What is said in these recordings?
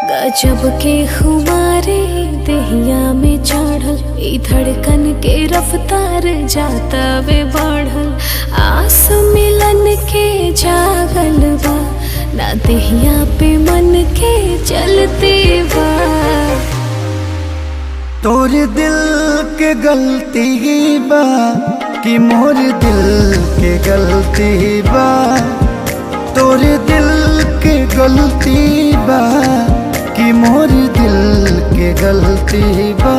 गजब के खुमारे दहिया में चढ़ल, ई धड़कन के रफ्तार जाता वे बढ़ल। आस मिलन के जागल बा, ना दहिया पे मन के चलते बा। तोर दिल के गलती बा कि मोर दिल के गलती बा। तोर दिल के गलती बा कि मोर दिल के गलती बा।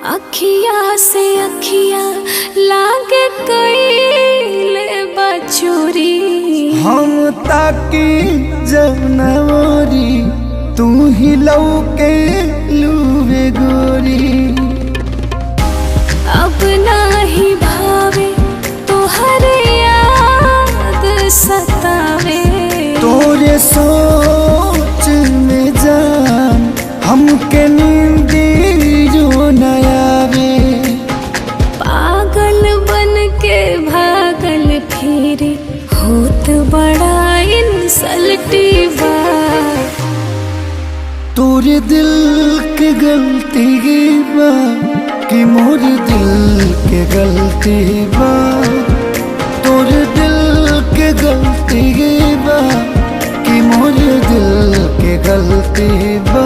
अखिया से अखिया लागे कईले बचोरी, हम ताकी जनवरी तू ही लौके लूबे गोरी। अब नाही भावे तोहरे याद सतावे। तोरे सोच में जान हमके नींदी जो नयावे। पागल बन के भागल फिरे होत बड़ा इंसल्टी बा। तोरे दिल के गलती बा कि मोर दिल के गलती बा। तोरे दिल के गलती बा कि मोर दिल के गलती बा।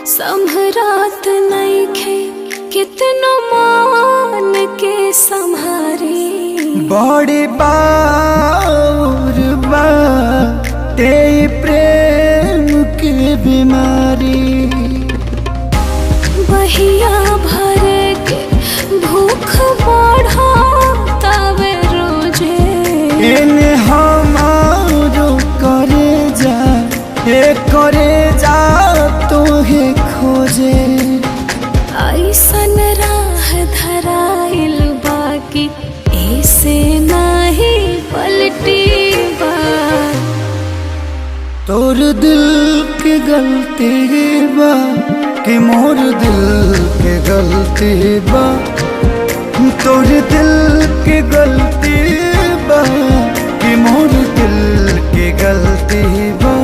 संभरात नइखे कितनो मान के संहारी। बड़ी बार बा ते प्रेम के बीमारी। बहिया भर के भूख बढ़ाता वे रोजे। इन्हें हमारो करे जा तो है खोजे। ऐसन राह धराइल बाकी ऐसे नाही पलटी बा। तोर दिल के गलती बा कि मोर दिल के गलती बा। तोर दिल के गलती बा कि मोर दिल के गलती बा।